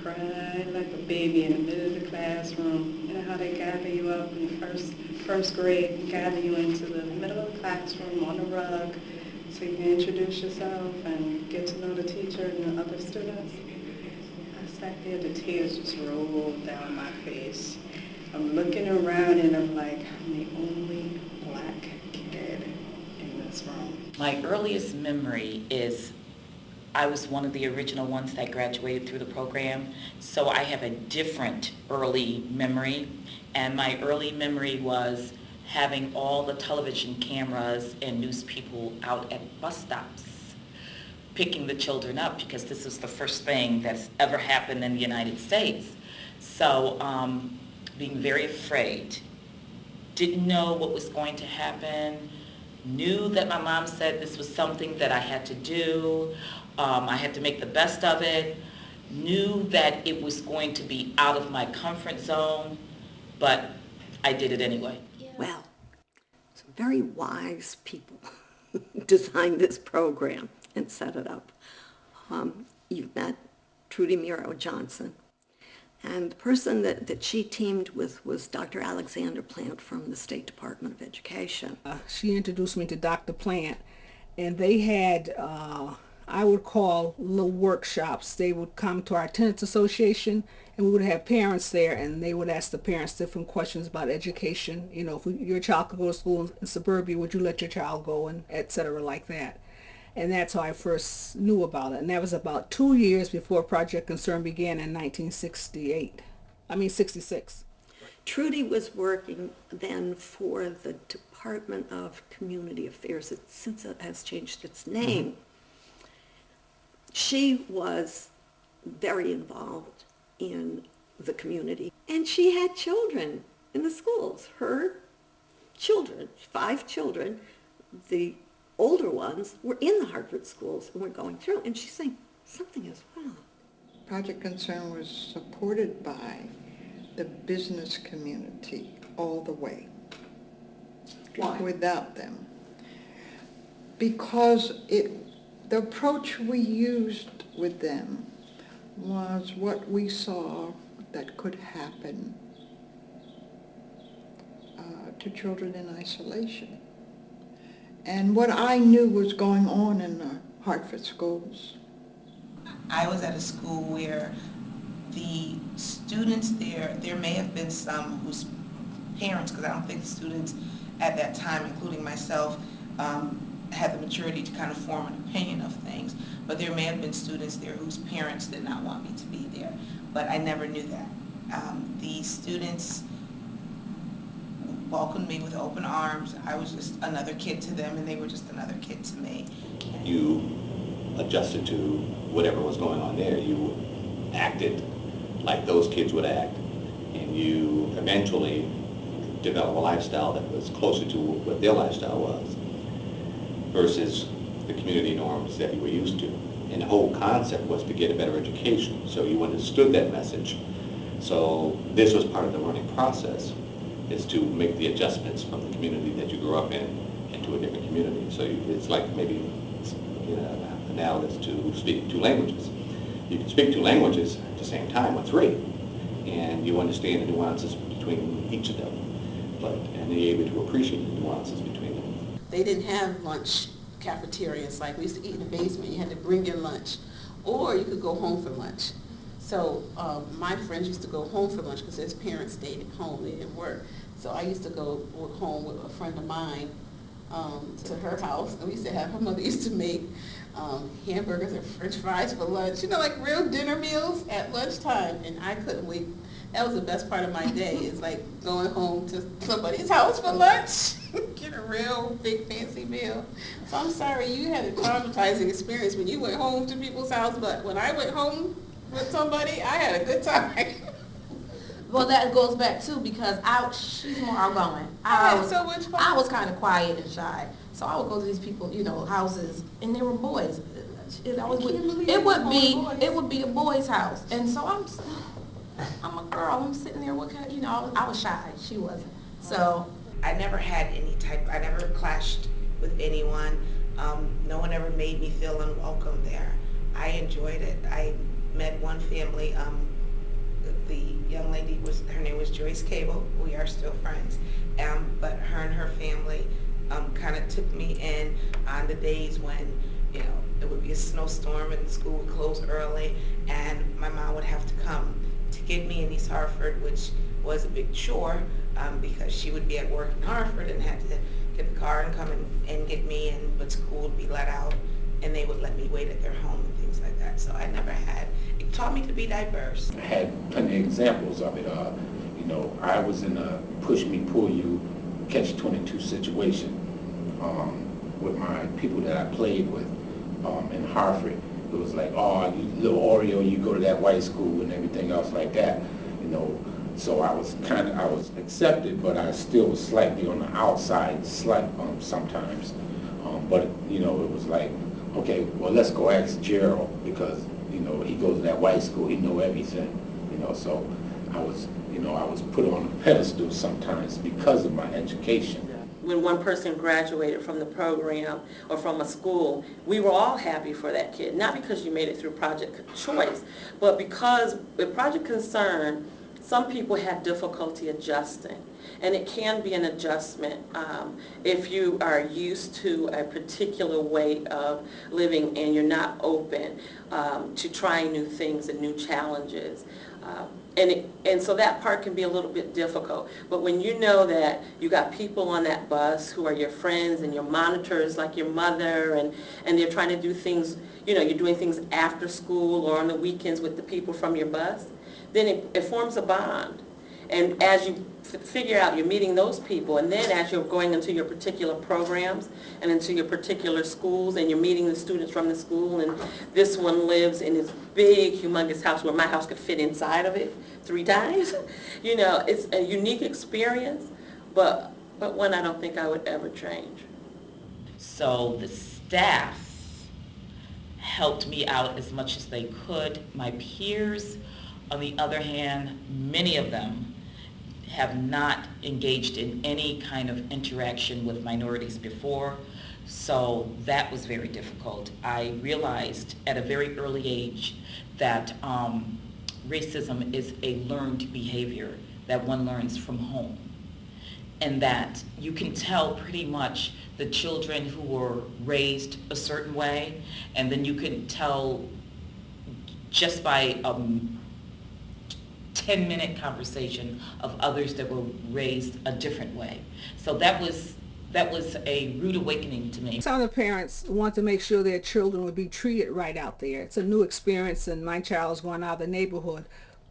cry like a baby in the middle of the classroom. You know how they gather you up in first grade and gather you into the middle of the classroom on the rug so you can introduce yourself and get to know the teacher and the other students. I sat there, the tears just rolled down my face. I'm looking around and I'm like, I'm the only black kid in this room. My earliest memory is I was one of the original ones that graduated through the program, so I have a different early memory. And my early memory was having all the television cameras and news people out at bus stops picking the children up because this was the first thing that's ever happened in the United States. So being very afraid, didn't know what was going to happen, knew that my mom said this was something that I had to do. I had to make the best of it, knew that it was going to be out of my comfort zone, but I did it anyway. Well, some very wise people designed this program and set it up. You've met Trudy Miro Johnson. And the person that she teamed with was Dr. Alexander Plant from the State Department of Education. She introduced me to Dr. Plant, and they had, I would call little workshops. They would come to our tenants association, and we would have parents there, and they would ask the parents different questions about education. You know, if your child could go to school in suburbia, would you let your child go, and et cetera, like that. And that's how I first knew about it. And that was about 2 years before Project Concern began in 1966. Trudy was working then for the Department of Community Affairs, since it has changed its name. Mm-hmm. She was very involved in the community, and she had children in the schools. Her children, 5 children, the older ones were in the Hartford schools and were going through, and she's saying, something is wrong. Project Concern was supported by the business community all the way. Why? Without them. Because the approach we used with them was what we saw that could happen to children in isolation. And what I knew was going on in the Hartford schools. I was at a school where the students there may have been some whose parents, because I don't think the students at that time, including myself, had the maturity to kind of form an opinion of things. But there may have been students there whose parents did not want me to be there. But I never knew that. The students welcomed me with open arms. I was just another kid to them, and they were just another kid to me. You adjusted to whatever was going on there. You acted like those kids would act, and you eventually develop a lifestyle that was closer to what their lifestyle was versus the community norms that you were used to. And the whole concept was to get a better education, so you understood that message. So this was part of the learning process, is to make the adjustments from the community that you grew up in into a different community. So it's like maybe, you know, analogous to speaking 2 languages. You can speak 2 languages at the same time, or 3, and you understand the nuances between each of them, and you're able to appreciate the nuances between them. They didn't have lunch cafeterias like we used to eat in the basement. You had to bring your lunch, or you could go home for lunch. So my friends used to go home for lunch because their parents stayed at home, they didn't work. So I used to go home with a friend of mine to her house, and we used to have, her mother used to make hamburgers and french fries for lunch, you know, like real dinner meals at lunchtime, and I couldn't wait. That was the best part of my day, is like going home to somebody's house for lunch, get a real big fancy meal. So I'm sorry you had a traumatizing experience when you went home to people's house, but when I went home with somebody, I had a good time. Well, that goes back too, because she's more outgoing. I had so much fun. I was kind of quiet and shy, so I would go to these people, you know, houses, and there were boys. It would be a boy's house, and so I'm a girl. I'm sitting there. What kind of, you know, I was shy. She wasn't. So I never had I never clashed with anyone. No one ever made me feel unwelcome there. I enjoyed it. I met one family the young lady her name was Joyce Cable. We are still friends. But her and her family kind of took me in on the days when, you know, it would be a snowstorm and school would close early, and my mom would have to come to get me in East Hartford, which was a big chore because she would be at work in Hartford and had to get the car and come and get me, but school would be let out and they would let me wait at their home and things like that. So I never had, it taught me to be diverse. I had plenty of examples of it. You know, I was in a push me, pull you, catch-22 situation with my people that I played with in Hartford. It was like, oh, you little Oreo, you go to that white school and everything else like that, you know. So I was accepted, but I still was slightly on the outside, sometimes. But you know, it was like, okay, well, let's go ask Gerald because you know he goes to that white school, he know everything, you know. So I was put on a pedestal sometimes because of my education. When one person graduated from the program or from a school, we were all happy for that kid. Not because you made it through Project Choice, but because with Project Concern, some people have difficulty adjusting. And it can be an adjustment if you are used to a particular way of living and you're not open to trying new things and new challenges. And so that part can be a little bit difficult. But when you know that you got people on that bus who are your friends and your monitors like your mother, and they're trying to do things, you know, you're doing things after school or on the weekends with the people from your bus, then it forms a bond. And as you figure out you're meeting those people, and then as you're going into your particular programs and into your particular schools, and you're meeting the students from the school, and this one lives in this big, humongous house where my house could fit inside of it 3 times. You know, it's a unique experience, but one I don't think I would ever change. So the staff helped me out as much as they could. My peers, on the other hand, many of them have not engaged in any kind of interaction with minorities before, so that was very difficult. I realized at a very early age that racism is a learned behavior that one learns from home, and that you can tell pretty much the children who were raised a certain way, and then you can tell just by 10-minute conversation of others that were raised a different way. So that was a rude awakening to me. Some of the parents want to make sure their children would be treated right out there. It's a new experience, and my child's going out of the neighborhood.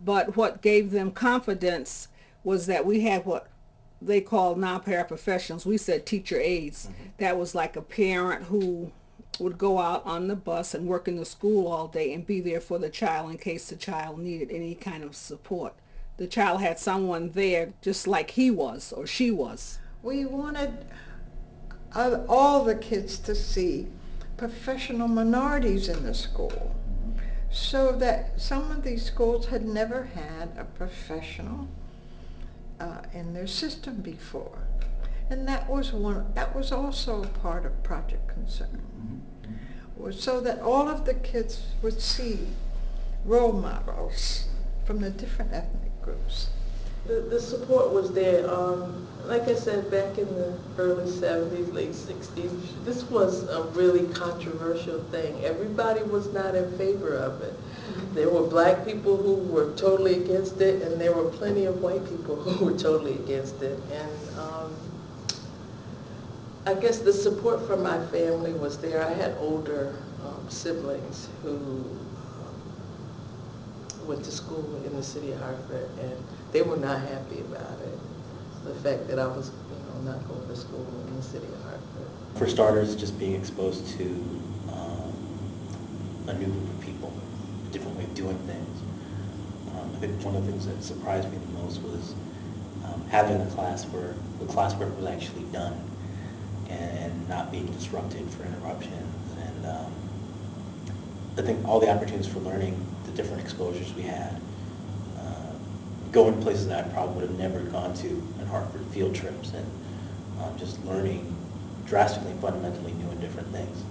But what gave them confidence was that we had what they call non-paraprofessionals. We said teacher aides. That was like a parent who would go out on the bus and work in the school all day and be there for the child in case the child needed any kind of support. The child had someone there just like he was or she was. We wanted all the kids to see professional minorities in the school, so that some of these schools had never had a professional in their system before. And that was also a part of Project Concern, was so that all of the kids would see role models from the different ethnic groups. The support was there. Like I said, back in the early 70s, late 60s, this was a really controversial thing. Everybody was not in favor of it. There were black people who were totally against it, and there were plenty of white people who were totally against it. And I guess the support from my family was there. I had older siblings who went to school in the city of Hartford, and they were not happy about it. The fact that I was, not going to school in the city of Hartford. For starters, just being exposed to a new group of people, a different way of doing things. I think one of the things that surprised me the most was having a class where the classwork was actually done and not being disrupted for interruptions. And I think all the opportunities for learning, the different exposures we had, going to places that I probably would have never gone to in Hartford, field trips, and just learning drastically and fundamentally new and different things.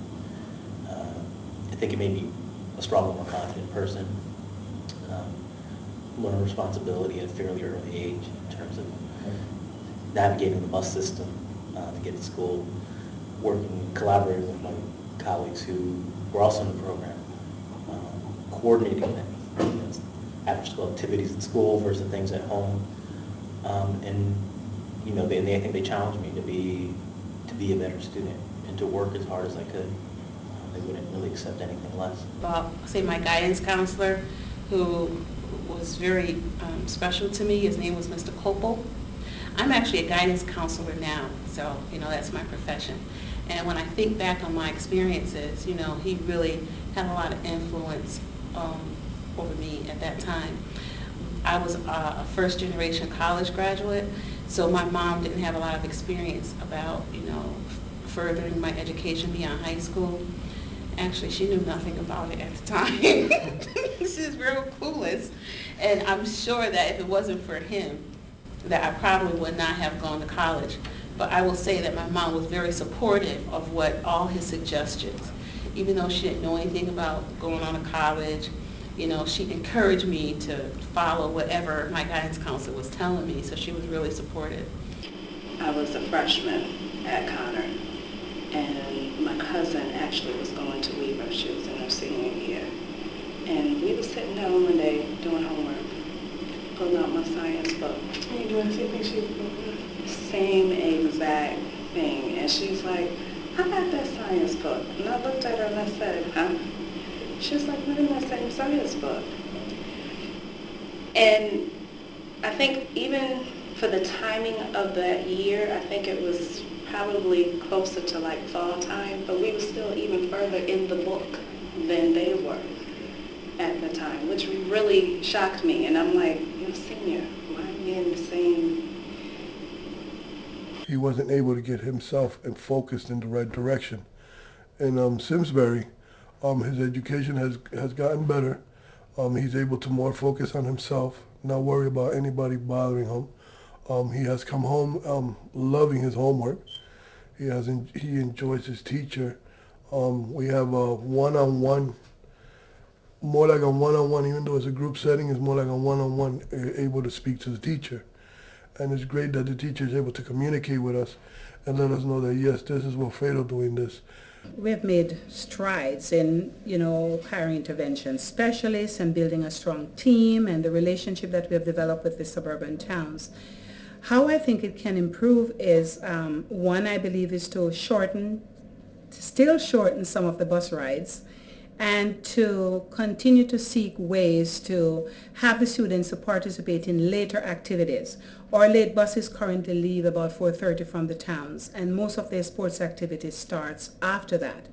I think it made me a stronger, more confident person learn responsibility at a fairly early age in terms of navigating the bus system to get to school, working, collaborating with my colleagues who were also in the program, coordinating things, after-school activities at school versus things at home, and I think they challenged me to be a better student and to work as hard as I could. They wouldn't really accept anything less. Well, say my guidance counselor, who was very special to me, his name was Mr. Copel. I'm actually a guidance counselor now, so that's my profession. And when I think back on my experiences, he really had a lot of influence over me at that time. I was a first-generation college graduate, so my mom didn't have a lot of experience about, furthering my education beyond high school. Actually, she knew nothing about it at the time. She was real clueless. And I'm sure that if it wasn't for him, that I probably would not have gone to college. But I will say that my mom was very supportive of all his suggestions. Even though she didn't know anything about going on to college, she encouraged me to follow whatever my guidance counselor was telling me, so she was really supportive. I was a freshman at Connor, and my cousin actually was going to Weaver. She was in her senior year. And we were sitting down one day doing homework, pulling out my science book. Are you doing the same thing she was doing? Same exact thing. And she's like, I got that science book. And I looked at her and I said, huh? She was like, we're in that same science book. And I think even for the timing of that year, I think it was probably closer to like fall time, but we were still even further in the book than they were at the time, which really shocked me. And I'm like, you're a senior, why are we in the same? He wasn't able to get himself and focused in the right direction. In Simsbury, his education has gotten better. He's able to more focus on himself, not worry about anybody bothering him. He has come home loving his homework. He enjoys his teacher. We have a one-on-one, more like a one-on-one, even though it's a group setting, it's more like a one-on-one, able to speak to the teacher. And it's great that the teacher is able to communicate with us and let us know that, yes, this is Wilfredo doing this. We have made strides in, hiring intervention specialists and building a strong team and the relationship that we have developed with the suburban towns. How I think it can improve is, one, I believe, is to still shorten some of the bus rides, and to continue to seek ways to have the students to participate in later activities. Our late buses currently leave about 4:30 from the towns, and most of their sports activities starts after that.